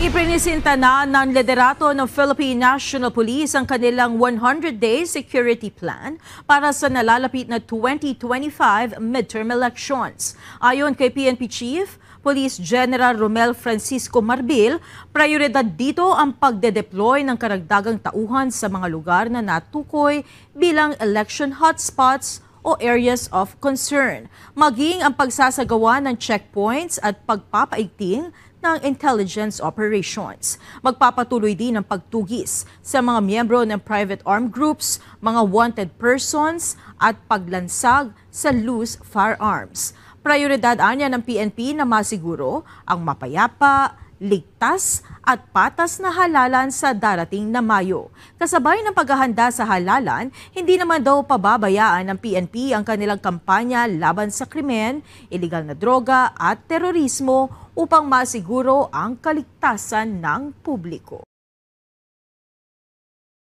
Iprinisinta na ng liderato ng Philippine National Police ang kanilang 100-day security plan para sa nalalapit na 2025 midterm elections. Ayon kay PNP Chief Police General Romel Francisco Marbil, prioridad dito ang pagde-deploy ng karagdagang tauhan sa mga lugar na natukoy bilang election hotspots o areas of concern, maging ang pagsasagawa ng checkpoints at pagpapaigting ng intelligence operations. Magpapatuloy din ang pagtugis sa mga miyembro ng private armed groups, mga wanted persons at paglansag sa loose firearms. Prioridad anya ng PNP na masiguro ang mapayapa, ligtas at patas na halalan sa darating na Mayo. Kasabay ng paghahanda sa halalan, hindi naman daw pababayaan ng PNP ang kanilang kampanya laban sa krimen, iligal na droga at terorismo upang masiguro ang kaligtasan ng publiko.